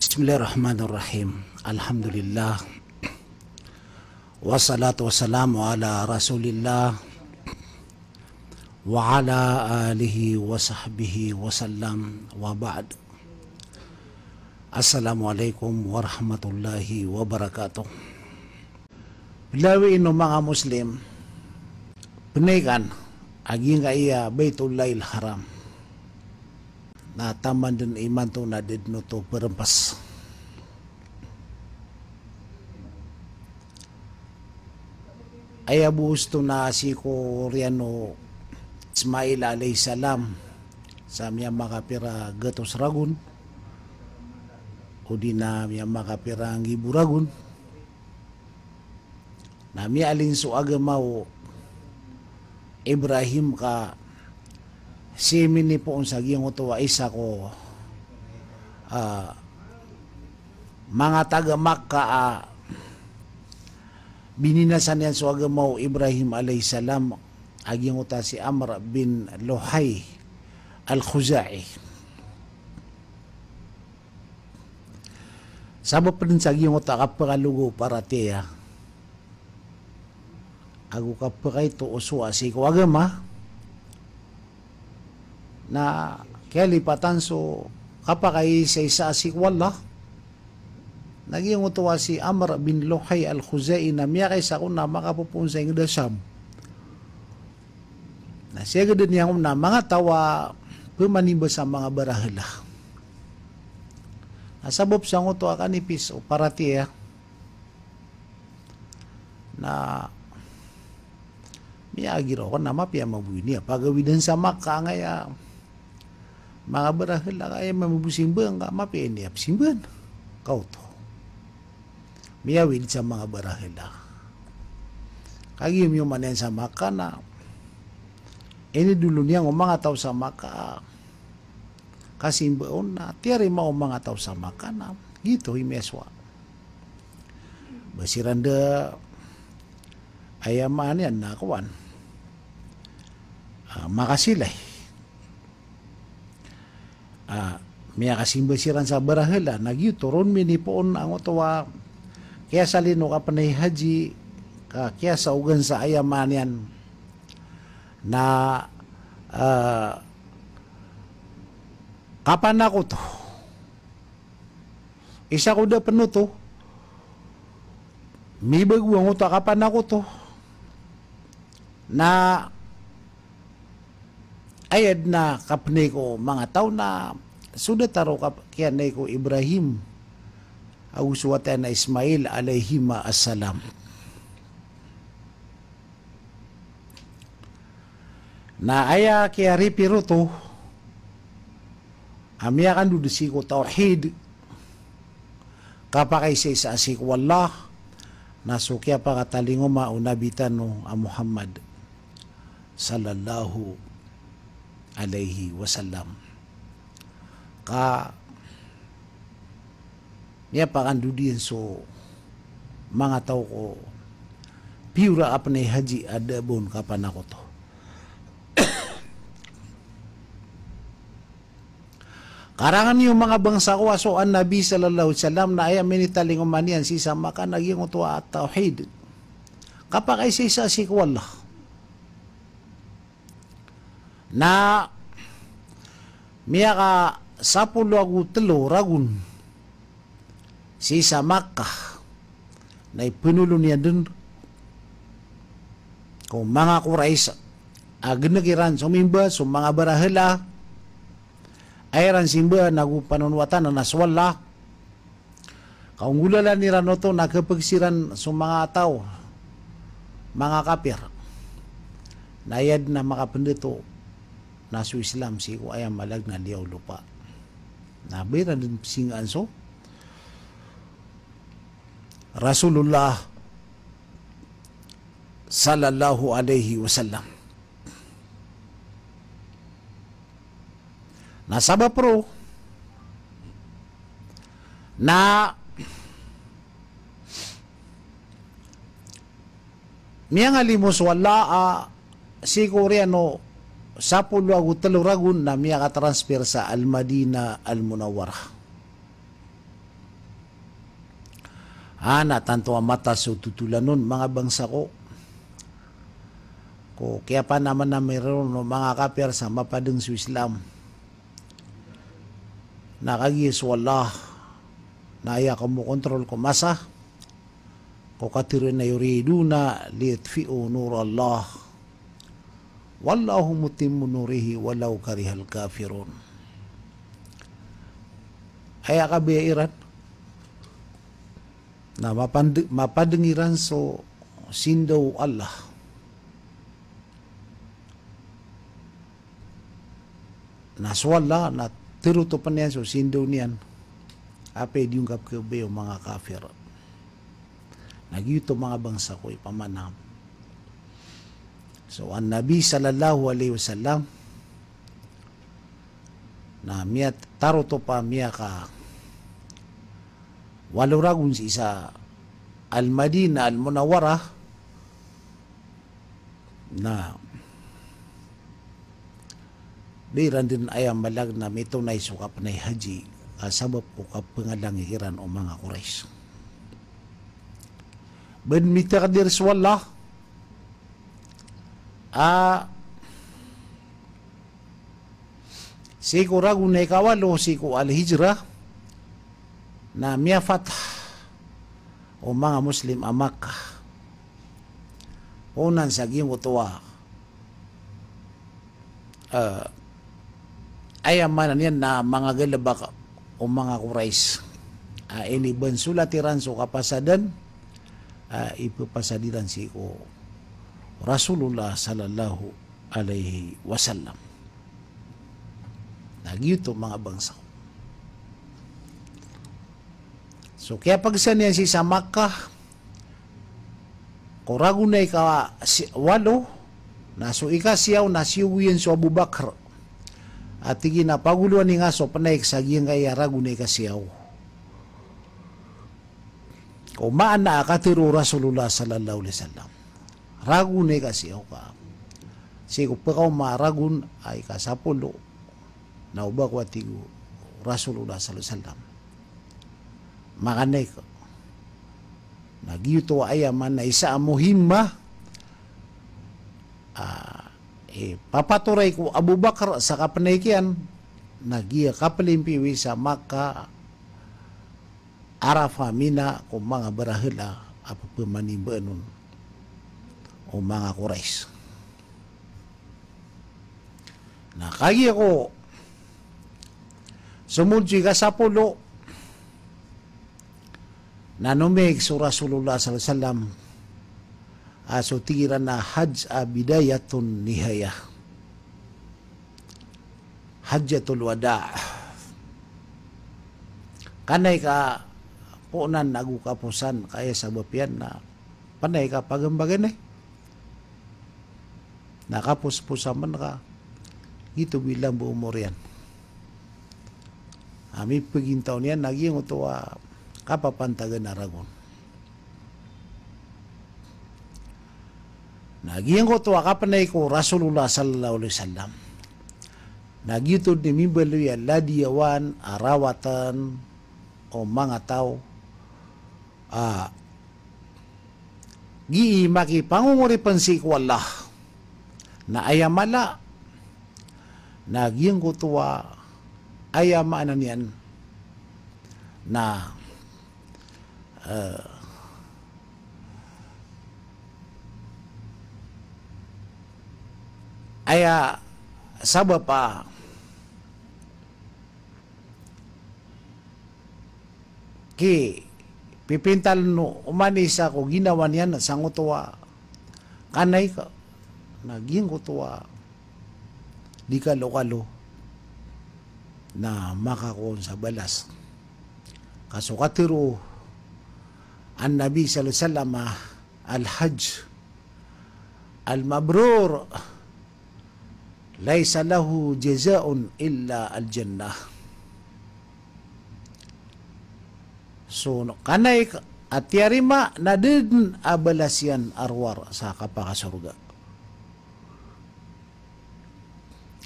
Bismillahirrahmanirrahim. Alhamdulillah. Wassalatu wassalamu ala Rasulillah wa ala alihi wa sahbihi wasallam wa ba'd. Assalamualaikum warahmatullahi wabarakatuh. Bilawi ino mga Muslim, penaikan agi nga iya Baitullahil Haram na taman din iman to na didno to perempas. Aya buhos to na si Koreano Ismail alayhi salam sa miya makapira gatos ragun o di na miya makapira ang iburagun na miya alin so agamaw Ibrahim ka si mini po sa giyong utuwa isa ko mga taga Makkah bininasan yan so agamaw Ibrahim alayhi salam aging uta si Amr bin Luhay al-Khuzai. Sabab pa din sa aging uta kapakalugo para tiya agu kapakay to uswa si ko agama na kaya lipatan so kapakay sa isa si wala naging utuwa si Amr bin Luhay al-Khuzai na miya kaysa ko na makapupun sa yung dasam na siya ganda niya na mga tawa pumaniba sa mga barahala nasabop sa utuwa kanipis o paratiya na miya agiro ko na mapia mabuhi niya pagawidan sa Makkah ngaya mga barahala kaya mamubusimban ka mapia niya simban kau to miyawid sa mga barahala kagim yung manen sa Makkah na ini dulu niya ng mga tao sa Makkah kasimbaon na tiyari mo mga tao sa Makkah na gitu himeswa basiranda ayaman yan na kawan makasilay miya kasimbasiran sa barahala nagyuturon minipoon ang otawa kaya sa lino ka panay haji kaya sa ugan sa ayaman yan na kapan ako to isa ko da panuto may baguang uta kapan ako to na ayad na kapnay ko mga tao na sudah taro kaya na ko Ibrahim awuswatan na Ismail alayhima assalam na aya kaya ripiro to amya kan dudisi ko tauhid kapakay sa isa asik wallah nasukya pa katalingo maunabitan no a Muhammad sallallahu alaihi wasallam ka niya pakandudian so mga tao ko piura apne haji ada bon kapan ako to karangan yung mga bangsa ko asoan Nabi sallallahu alaihi wasallam na ay minitaling umanian si sama ka naging utuwa at tauhid kapag ay sa si wallah na miya ka sapulo agu telo ragun si sa Makkah na ipinulo niya dun kung mga Quraysh agnagiran sumimba so mga barahala ayran simba nagupanunwatan na naswala kaunggulalan ni Ranoto nakapagsiran sa mga tao mga kapir nayad na makapendito na su Islam si ko ayam malag na liyaw lupa nabira din singaan so Rasulullah sallallahu alaihi wasallam nasaba pro na miyang alimos wala si Koreano sapulo agu teluragun na miya ka-transfer sa Al-Madina Al-Munawwarah Ana tanto ang mata so tutulanon mga bangsa ko. Kaya pa naman na mayroon no, mga kapir sa mapadeng sa Islam. Nakagis wallah na aya mo kontrol ko masa. Katirin na yuriduna liitfi'u nur Allah. Wallahu mutimmu nurihi walau karihal kafirun. Aya kabairan na mapadengiran so sindaw Allah. Naswala na tiruto pa niyan so sindaw niyan. Ape diungkap ke beo mga kafir. Nagyuto mga bangsa ko ipamanam. So ang Nabi sallallahu alaihi wasallam na miya taruto pa miya ka waluragun si isa al-Madinah al-Munawwarah na diran din ayam balag na mito na isukap na haji kasabab ko kapangalangiran o mga Quraysh. Ben mita kadir swallah siku ragu na ikawalo siku al-hijrah na miya fatah o mga Muslim a Makkah unan sa gimutuwa ayamanan yan na mga galabak o mga Quraysh ini bansulatiran so kapasadan ipapasadiran si ko Rasulullah sallallahu alaihi wasallam. Nagyuto mga bangsa. So kaya pagsan yan si sa Makkah kurago na ika walo na so ikasiyaw na siyuyin so Abu Bakr at tigi na paguluan ni nga so panaik sa giyang kaya rago na ikasiyaw. Kung maan na akatiro Rasulullah sallallahu alaihi wasallam. Ragun na ikasiyaw ka. Sigo pa ka maragun ay kasapulo na ubak watigo Rasulullah sallallahu alaihi wasallam. Makanay ka. Nagyuto ayaman na isa ang muhimma papaturay ko Abu Bakar sa kapanaykian nagiya kapalimpiwi sa Makkah Arafah Mina kung mga barahila apa pemanimbaan o mga Quraysh. Na kagi ako sumudji ka sa pulo na numig sa Rasulullah sallallahu alaihi wasallam aso tigiran na hajj bidayatun nihayah hajjatul wada' kanay ka punan nagu kapusan kaya sa bapian na panay ka pagambagan nakapuspusan man ka ito bilang buumor yan ami pagintaw niyan naging ito kapapantagan na ragon naging ko ito kapanay ko Rasulullah sallallahu alaihi wasallam nagyutod ni mibaluya ladiyawan arawatan o mga tao gi makipangunguripan si ko Allah na ayamala nagyang kutuwa ayamanan yan na aya sabab pa ki pipintal no umanisa ko ginawa niyan sa ngutuwa kanay ka naging kutuwa di ka lokalo na makakuon sa balas kaso katiro an Nabi sallallahu alaihi wasallam al-hajj al-mabrur laysa lahu jazaa'un illa al-jannah. So kanay at yarima na din abalasyan arwar sa kapakasurga.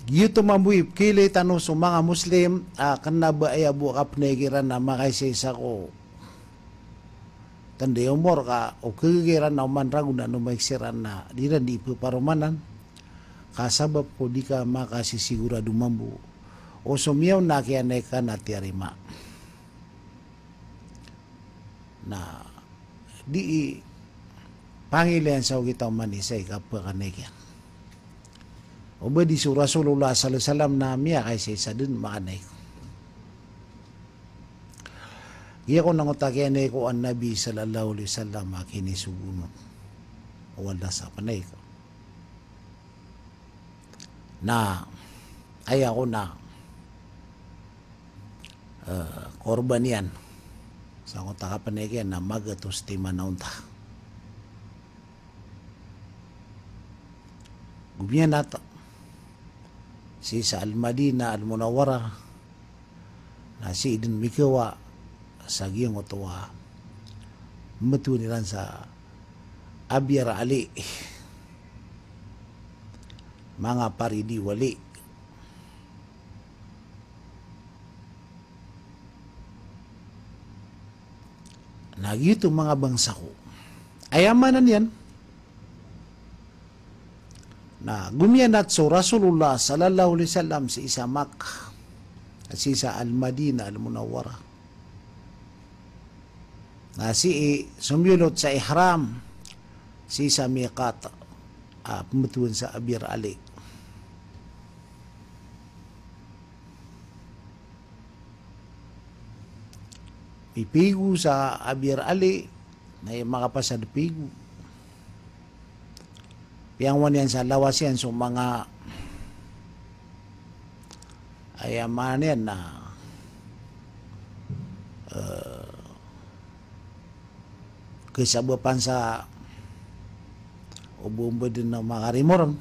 Gito mabuip kili tanong sa mga Muslim kanaba ay abu kapnegiran na makaisisa ko tanda umur ka o kegeran na man ragu na numaiksiran na diran di peparomanan kasabab ko di ka makasisigura dumambu o sumiyaw na kaya neka na tiarima na di pangilian sa kita manisay kapag kanekyan o ba di surah Rasulullah sallallahu alaihi wasallam na miya kay sa isa dun makanay ko. Iya ko nangutakyan ko ang Nabi sallallahu alaihi wasallam akini sugunod. Wala sa panay ko. Na ay ako na korban yan. Sa ngutak panay kaya na magatos ti manaunta. Gumiyan nato. Si sa Al-Madina, Al-Munawwara na si Idin Mikawa sa giyang otowa matuniran sa Abyar Ali mga paridi wali nagito mga bangsa ko ayamanan yan na gumiyanat so Rasulullah sallallahu alaihi wasallam si isa Makkah at si isa Al-Madina Al-Munawwara na si sumyulot sa ihram si sa miqat pumutuan sa Abyar Ali pipigo sa Abyar Ali na yung makapasad pigo piyangwan yan sa lawas yan so mga ayaman yan na kisabupan sa ubumbo din ng mga rimoron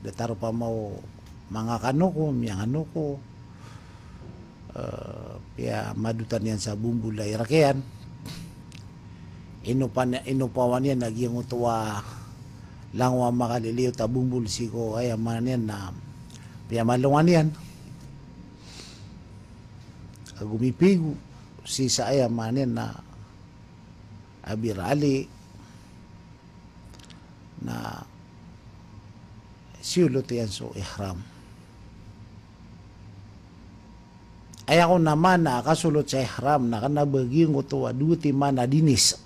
dataro pa mo mga kanuko miyang anuko pia madutan yan sa bumbulay rakean inupawan yan naging utuwa langwa makaliliw ta bumbul siko ay man yan na pia malungan yan gumipigo si sa ay man yan na Abyar Ali na siyulot yan so ihram. Ay ako naman na kasulot sa ihram na kanabaging ko to aduti man na dinis.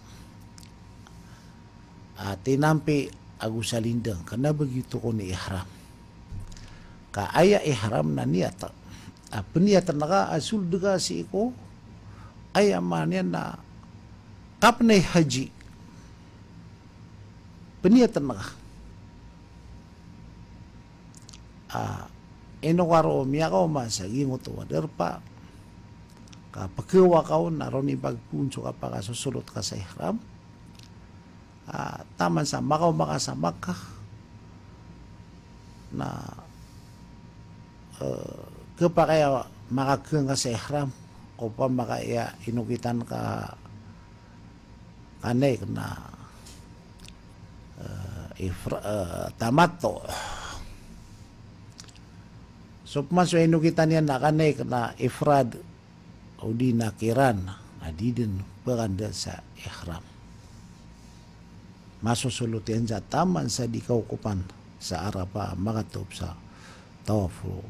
At tinampi agusalindang kanabagito ko ni ihram. Kaaya ihram na niyata. Peniyatan na ka asul duga si ko ay aman yan na kapnay haji peniyatan maka inokaro miya ka masagi mo to wader pa kapagkawa ka naron ipagpunso ka pa kasusulot ka sa ihram taman sa makaw makasamak ka na kapakaya makakang ka sa ihram o pa makaya inukitan ka kanay na tamato so maso inukitan yan na kanay na ifrad o di nakiran na di din baganda sa ihram masusulutian sa taman sa di kaukupan sa arapa makatop sa tawafu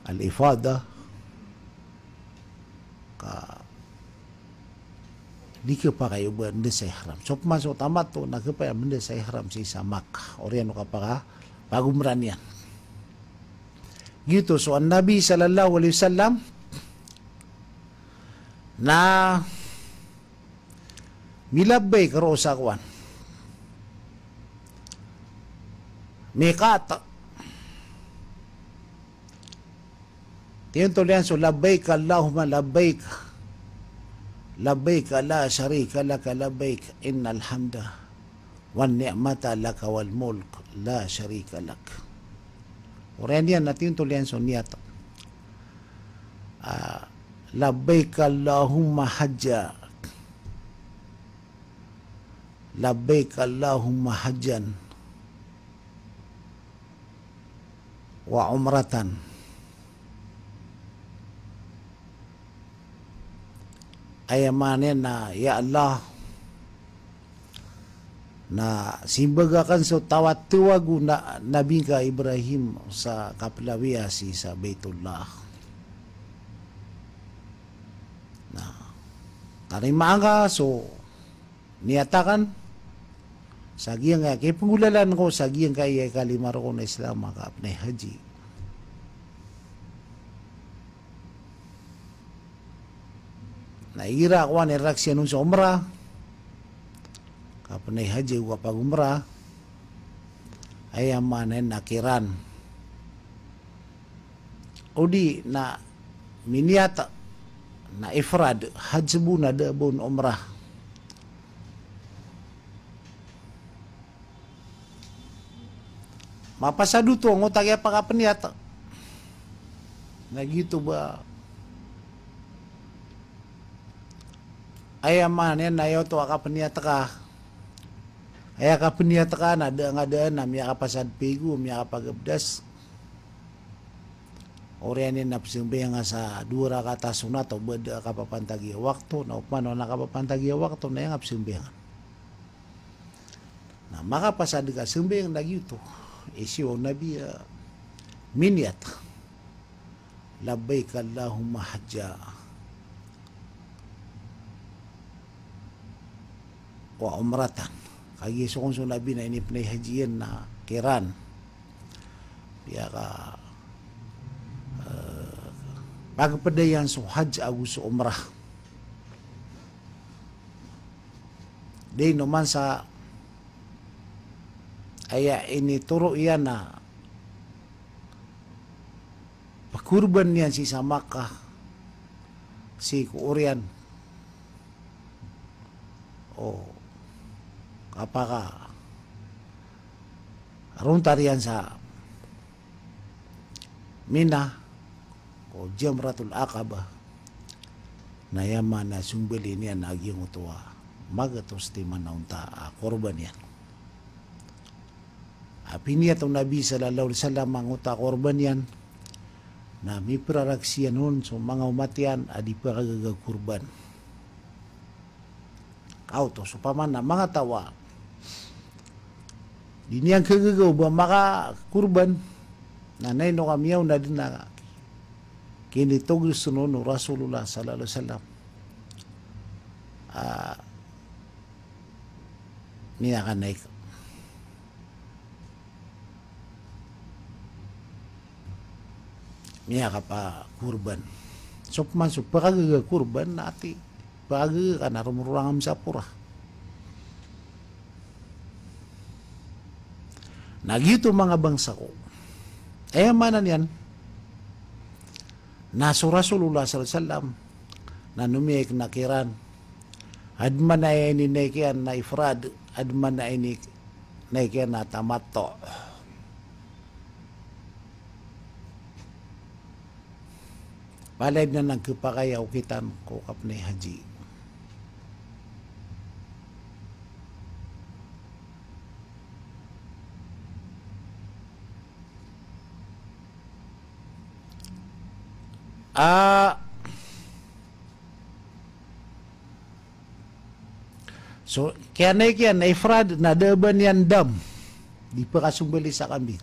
al-ifada ka di ka pa kayo benda sa ihram. So, masuk tamat to, nagkapaya benda sa ihram si sa Makkah. Oriano ka pa ka, pagumran yan. Gitu, so, ang Nabi sallallahu alaihi wasallam na milabay karo sa kwan. Mikata. Tiyon tulian, so, labbaik Allahumma labbaik. Labbaik la syarika laka labbaik innal hamda wan ni'mata laka wal mulk la syarika lak. Orang dia natin tulian so niat. Labbaik Allahumma hajja. Labbaik Allahumma hajjan wa umratan. Ayamanin na ya Allah na simbagakan so tawat tuwagu na Nabi ka Ibrahim sa kapilawiyasi sa Baitullah. Na tarimaan ka so niyatakan sagiyang ka kay pangulalan ko sagiyang ka iya kalimar ko na Islam ka apnay haji. Naira ko ni reaksyon nun sa umrah kapanay haji wa pag umrah ay amanen nakiran odi na miniyata na ifrad hajbu na dabon umrah mapasadu to ang utagya pakapaniyata na gitu ba ay amanen na yaw to akapaniyata ka ay akapaniyata ka na nga na miya kapasad pigu miya kapagabdas orianin na pasimbayang nga sa dura kata sunat o bada kapapantagi waktu na upman o nakapapantagi waktu na yung pasimbayang na makapasad ka simbayang na gitu isyo nabi miniyat labbaik Allahumma hajja wa umratan kagi so kung sunabi na inipnay hajiyan na kiran piya ka pagpadayan so hajj agu so umrah di naman sa aya ini turo iyan na pakurban niyan si sa Makkah si Korean o kapaka aron tarian sa Mina o Jamratul Aqaba na yaman na sumbili niya nagyang utuwa magatos ti manaunta korban yan apiniya itong Nabi sallallahu alaihi wasallam ang uta korban yan na may praraksiyan nun so mga umatian adi pa kagagag kurban auto so paman na mga tawa di niyang kagagaw ba maka kurban nanay no kamiyaw na din na kinitog suno no Rasulullah sallallahu alaihi wasallam niya kanay niya ka pa kurban so paman so pagagag kurban nati pagagag ka na rumurangam sa pura nagito mga bangsa ko ay manan yan naso Rasulullah sallallahu alaihi wasallam na numiyek na kiran adman na ini naikian na ifrad adman na ini naikian na tamatto palad na nagkipakayaw kitan ko kapnay haji so kaya na ifrad na daban yan dam di pa kasumbali sa kami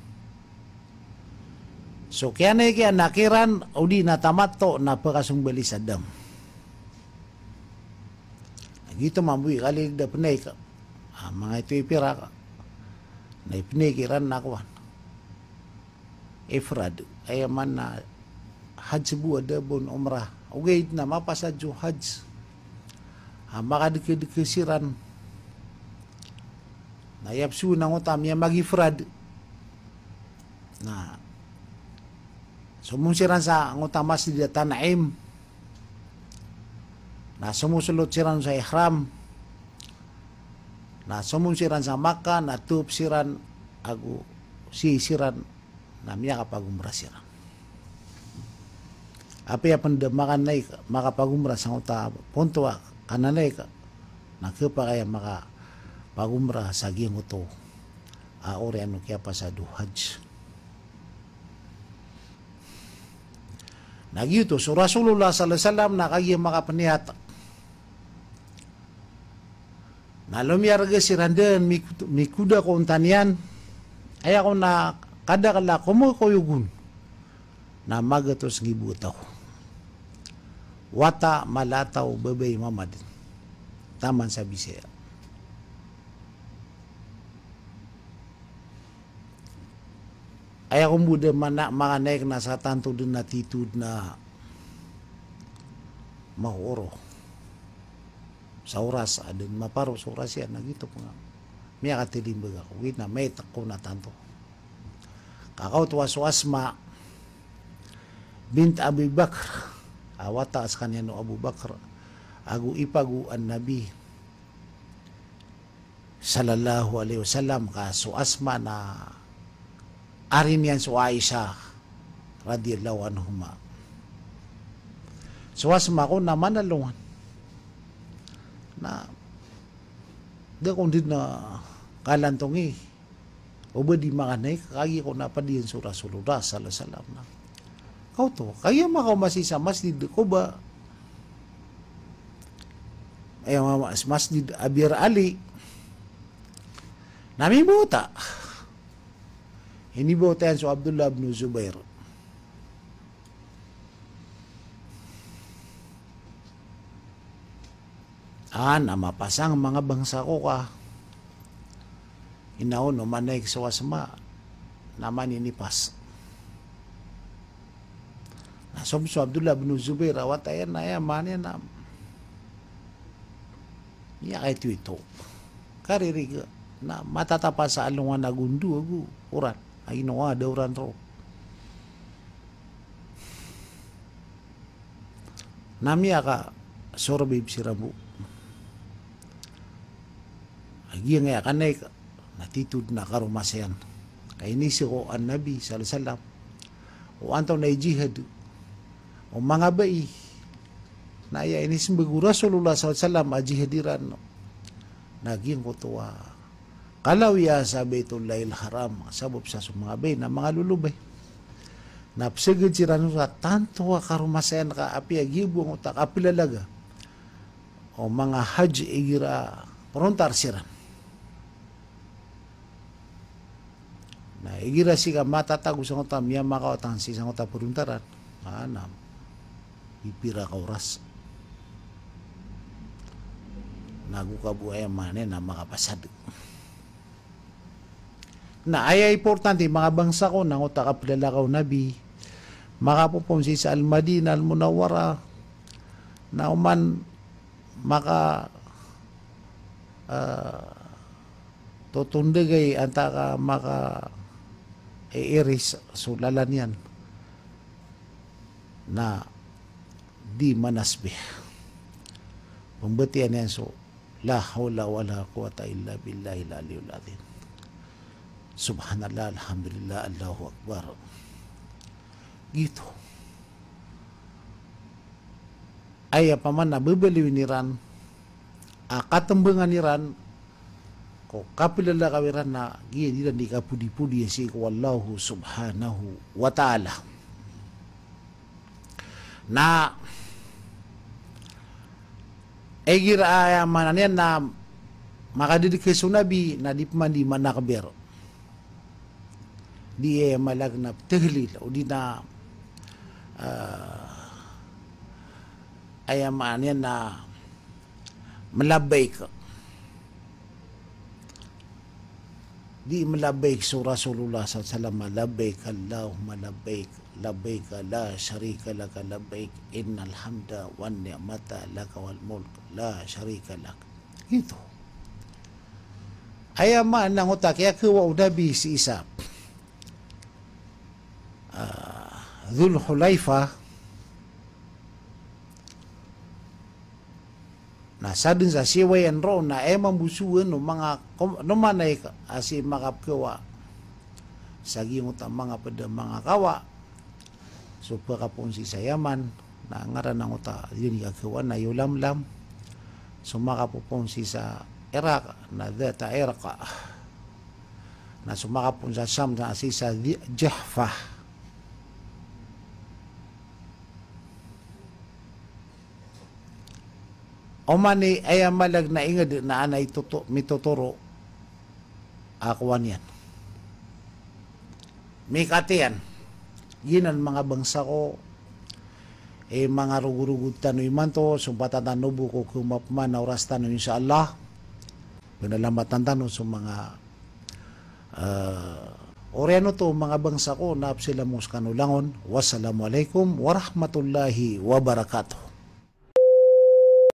so kaya nakiran o di natamato na pa kasumbali sa dam nagito mabuhi kalig da panay ka mga ito ipira ka na ipinikiran na kuwan ifrad ay man na hajj buwa dabon umrah okay na mapasadyo hajj makadikisiran na yapsu na utam niya mag-ifrad na sumusiran sa ngutamas di Tanaim na sumusulot siran sa ihram na sumusiran sa Makkah na tup siran agu sisiran na miya kapag umrah siran api apan demakan naik makapagumrah sa uta punto kananay ka nakipakaya maka pagumrah sa giyang uto ori ano kaya pa sa duhaj nagyuto so Rasulullah sallallahu alaihi wasallam nakagiyang makapaniyata Alam yarga si Randan mikuda ko untanian ay ako na kada kala ko mo koyugun na magatos ngibutaw wata malataw babay mamad taman sa Bisaya. Ay ako muda mga naik na sa tanto din natitud na mahuro sa oras adin maparo sa oras yan nagito po nga miya katilimbag ako wait na may tako na tanto kakao tuwa so Asma bint Abu Bakr awata as kanya no Abu Bakr agu ipagu an Nabi sallallahu alaihi wasallam ka so Asma na arin yan so Aisha radhiyallahu anhuma so Asma ko naman nalungan na da kung din na kalantongi o ba di makanay kagi ko napadiyan sa Rasulullah sallallahu alaihi wasallam na kau to kaya makamasisa masjid ko ba ay masjid Abir Ali namin buta ini buta yan so Abdullah bin Zubair na mapasang mga bangsa ko ka inaon no manay sa Asma naman inipas na so Abdullah bin Zubair awat ayan na yan man yan na iya kay tuito kaririga na matatapa sa alungan na gundu agu uran ay noa dauran ro namia ka sorbib sirabu agi nga kanay natitud na karumasayan kay inisi ko an Nabi sallallahu alaihi wasallam o antaw na jihad o mga bai na iya inis bagu Rasulullah sallallahu alaihi wasallam ajihadiran naging ko tuwa kalau ya sa Baitullahil Haram sabab sa mga bai na mga lulubay napsagad si Rasulullah tanto karumasayan ka api agibu ng utak apilalaga o mga haji igira perontar siran na igira siga matatago sa kota miya makawatang si sa kota peruntaran anam ipira ka oras nagukabuhay mane na makapasad na ay importante mga bangsa ko nang utak kapilala Nabi makapupumsi sa Al-Madinah Al-Munawwara na uman maka tutundagay antaka maka iris sulalan yan na di manasbih pembetian yan so la hawla wala quwata illa billahil aliyul azim subhanallah alhamdulillah allahu akbar gitu ay paman na bebeliw niran katembengan niran ko kapilala kawiran na giya di di kapudi-pudi si wallahu subhanahu wa ta'ala na gira ay mananian na makadidik kay Nabi na di pamandi manakaber di malagnap tehlil o di na ay mananian na malabay ka di malabbaik so Rasulullah sallallahu alaihi wasallam labbaik Allahumma labbaik labbaik la syarika laka labbaik innal hamda wan ni'mata laka wal mulk la syarika lak gitu ayama nang utak ya ke wa udabi si Isa Dhul Hulaifah na sadin sa siwayan ro na mambusuan no mga no manay asi makapkawa sagi mo ta mga pada mga kawa so pakapon si sayaman na ngaran ng uta yun kakawan na yulamlam so makapupon si sa Iraq na data Iraq na sumakapon sa Sham na si sa Jahfah O mani ay malag na ingad na anay mituturo akuan yan. Mikatian. Ginan mga bangsa ko mga rugurugud tanoy man to sumpatan tanubo ko kumapman na oras tanoy insya Allah. Pinalamat tano sa mga Oriano to mga bangsa ko na sila mus kanulangon. Wassalamualaikum warahmatullahi wabarakatuh.